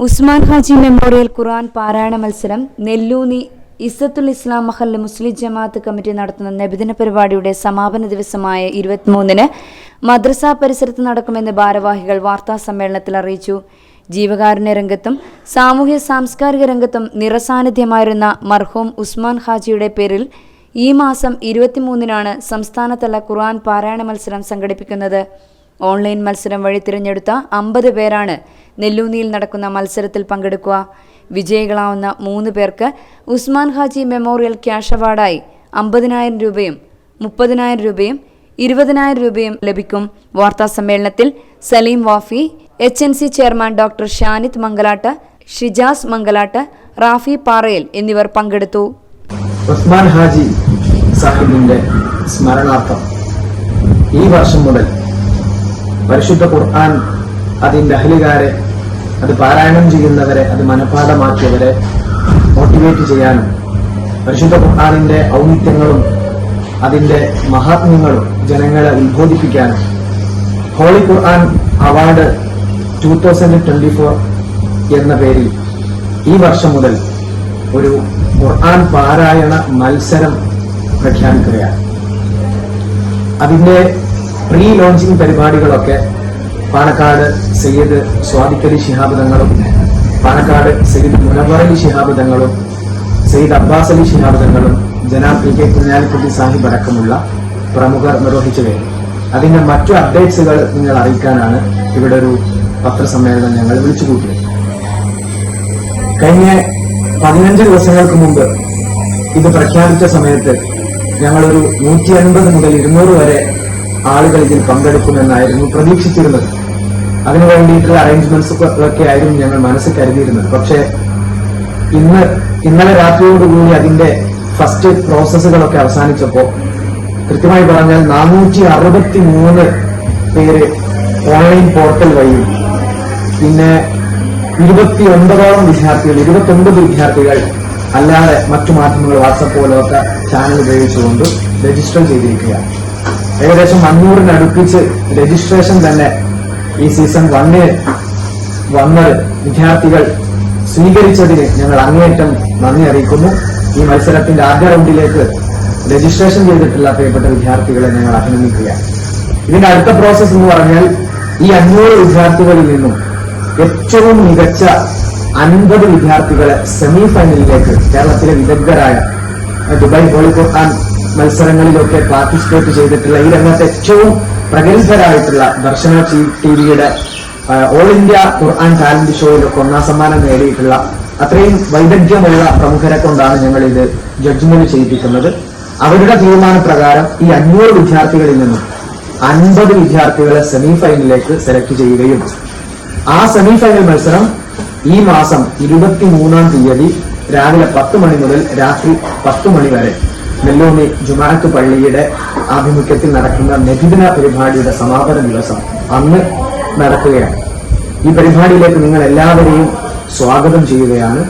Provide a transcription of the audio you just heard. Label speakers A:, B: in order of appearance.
A: Usman Haji memorial ഖുർആൻ പാരായണ മത്സരം നെല്ലൂന്നി ഇസ്സത്തുൽ ഇസ്ലാം മഹല്ല് മുസ്ലിം ജമാഅത്ത് കമ്മിറ്റി നടത്തുന്ന നബിദിന പരിപാടിയുടെ സമാപന ദിവസമായ 23-ന് മദ്രസ പരിസരത്ത് നടക്കുമെന്ന് ഭാരവാഹികൾ വാർത്താ സമ്മേളനത്തിൽ അറിയിച്ചു. ജീവകാരുണ്യ രംഗത്തും സാമൂഹ്യ സാംസ്കാരിക രംഗത്തും നിറസാന്നിധ്യമായിരുന്ന മർഹൂം ഉസ്മാൻ ഹാജിയുടെ പേരിൽ ഈ മാസം 23-നാണ് സംസ്ഥാനതല ഖുർആൻ പാരായണ മത്സരം സംഘടിപ്പിക്കുന്നത്. ഓൺലൈൻ മത്സരം വഴി തിരഞ്ഞെടുത്ത 50 പേരാണ് നെല്ലൂന്നിയിൽ നടക്കുന്ന മത്സരത്തിൽ പങ്കെടുക്കുക. വിജയികളാവുന്ന 3 പേർക്ക് ഉസ്മാൻ ഹാജി മെമ്മോറിയൽ ക്യാഷ് അവാർഡായി 50,000 രൂപയും 30,000 രൂപയും 20,000 രൂപയും ലഭിക്കും. വാർത്താ സമ്മേളനത്തിൽ Salim Wafi, HNC chairman doctor Shanid Mangalat, Shijas Mangalat, Rafi Parayil എന്നിവർ പങ്കെടുത്തു.
B: ഉസ്മാൻ ഹാജി സാഹിബിന്റെ സ്മരണാർത്ഥം ഈ വർഷം മുതൽ പരിശുദ്ധ ഖുർആൻ അതിന്റെ അഹ്ലുകാരെ, അത് പാരായണം ചെയ്യുന്നവരെ, അത് മനഃപാഠമാക്കിയവരെ മോട്ടിവേറ്റ് ചെയ്യാനും പരിശുദ്ധ ഖുർആനിന്റെ ഔന്നിത്യങ്ങളും അതിന്റെ മഹാത്മ്യങ്ങളും ജനങ്ങളെ ഉത്ബോധിപ്പിക്കാനും ഹോളി ഖുർആൻ അവാർഡ് 2024 എന്ന പേരിൽ ഈ വർഷം മുതൽ ഒരു ഖുർആൻ പാരായണ മത്സരം പ്രഖ്യാപിക്കുകയാണ്. അതിന്റെ പ്രീ ലോഞ്ചിങ് പരിപാടികളൊക്കെ പാണക്കാട് സയ്യിദ് സ്വാദിഖ് അലി ശിഹാബ് തങ്ങളും, പാണക്കാട് സയ്യിദ് മുനവ്വർ അലി ശിഹാബ് തങ്ങളും, സയ്യിദ് അബ്ബാസ് അലി ശിഹാബ് തങ്ങളും, ജനാബ് PK കുഞ്ഞാലിക്കുട്ടി സാഹിബ് അടക്കമുള്ള പ്രമുഖർ നിർവഹിച്ചു കഴിഞ്ഞു. അതിന്റെ മറ്റു അപ്ഡേറ്റ്സുകൾ നിങ്ങൾ അറിയിക്കാനാണ് ഇവിടെ ഒരു പത്രസമ്മേളനം ഞങ്ങൾ വിളിച്ചുകൂട്ടിയത്. കഴിഞ്ഞ 15 ദിവസങ്ങൾക്ക് മുമ്പ് ഇത് പ്രഖ്യാപിച്ച സമയത്ത് ഞങ്ങളൊരു 150 മുതൽ 200 വരെ ആളുകൾ ഇതിൽ പങ്കെടുക്കുമെന്നായിരുന്നു പ്രതീക്ഷിച്ചിരുന്നത്. അതിനു വേണ്ടിയിട്ടുള്ള അറേഞ്ച്മെന്റ്സ് ഒക്കെ ആയിരുന്നു ഞങ്ങൾ മനസ്സിൽ കരുതിയിരുന്നത്. പക്ഷേ ഇന്നലെ രാത്രിയോടുകൂടി അതിന്റെ ഫസ്റ്റ് പ്രോസസ്സുകളൊക്കെ അവസാനിച്ചപ്പോൾ കൃത്യമായി പറഞ്ഞാൽ 463 പേര് ഓൺലൈൻ പോർട്ടൽ വഴിയും പിന്നെ 29 വിദ്യാർത്ഥികൾ അല്ലാതെ മറ്റു മാധ്യമങ്ങൾ വാട്സപ്പ് പോലത്തെ ചാനൽ ഉപയോഗിച്ചുകൊണ്ട് രജിസ്റ്റർ ചെയ്തിരിക്കുകയാണ്. ഏകദേശം 500-നടുപ്പിച്ച് രജിസ്ട്രേഷൻ തന്നെ ഈ സീസൺ 1 വന്നത് വിദ്യാർത്ഥികൾ സ്വീകരിച്ചതിന് ഞങ്ങൾ അങ്ങേയറ്റം നന്ദി അറിയിക്കുന്നു. ഈ മത്സരത്തിന്റെ ആദ്യ റൗണ്ടിലേക്ക് രജിസ്ട്രേഷൻ ചെയ്തിട്ടുള്ള പ്രിയപ്പെട്ട വിദ്യാർത്ഥികളെ ഞങ്ങൾ അഭിനന്ദിക്കുകയാണ്. ഇതിന്റെ അടുത്ത പ്രോസസ് എന്ന് പറഞ്ഞാൽ ഈ 500 വിദ്യാർത്ഥികളിൽ നിന്നും ഏറ്റവും മികച്ച 50 വിദ്യാർത്ഥികളെ സെമി ഫൈനലിലേക്ക് കേരളത്തിലെ വിദഗ്ധരായ ദുബായ് ഹോളി ഖുർആൻ മത്സരങ്ങളിലൊക്കെ പാർട്ടിസിപ്പേറ്റ് ചെയ്തിട്ടുള്ള ഈ രംഗത്ത് ഏറ്റവും പ്രഗത്ഭരായിട്ടുള്ള ദർശന ടിവിയുടെ ഓൾ ഇന്ത്യ ഖുർആൻ ടാലന്റ് ഷോയിലൊക്കെ 1ാം സമ്മാനം നേടിയിട്ടുള്ള അത്രയും വൈദഗ്ധ്യമുള്ള പ്രമുഖരെ കൊണ്ടാണ് ഞങ്ങൾ ഇത് ജഡ്ജ്മെന്റ് ചെയ്യിപ്പിക്കുന്നത്. അവരുടെ തീരുമാനപ്രകാരം ഈ 500 വിദ്യാർത്ഥികളിൽ നിന്നും 50 വിദ്യാർത്ഥികളെ സെമി ഫൈനലിലേക്ക് സെലക്ട് ചെയ്യുകയും ആ സെമി ഫൈനൽ മത്സരം ഈ മാസം 23-ാം തീയതി രാവിലെ 10 മണി മുതൽ രാത്രി 10 മണി വരെ നെല്ലൂന്നി ജുമാഅത്ത് പള്ളിയുടെ ആഭിമുഖ്യത്തിൽ നടക്കുന്ന നബിദിന പരിപാടിയുടെ സമാപന ദിവസം അന്ന് നടക്കുകയാണ്. ഈ പരിപാടിയിലേക്ക് നിങ്ങൾ എല്ലാവരെയും സ്വാഗതം ചെയ്യുകയാണ്.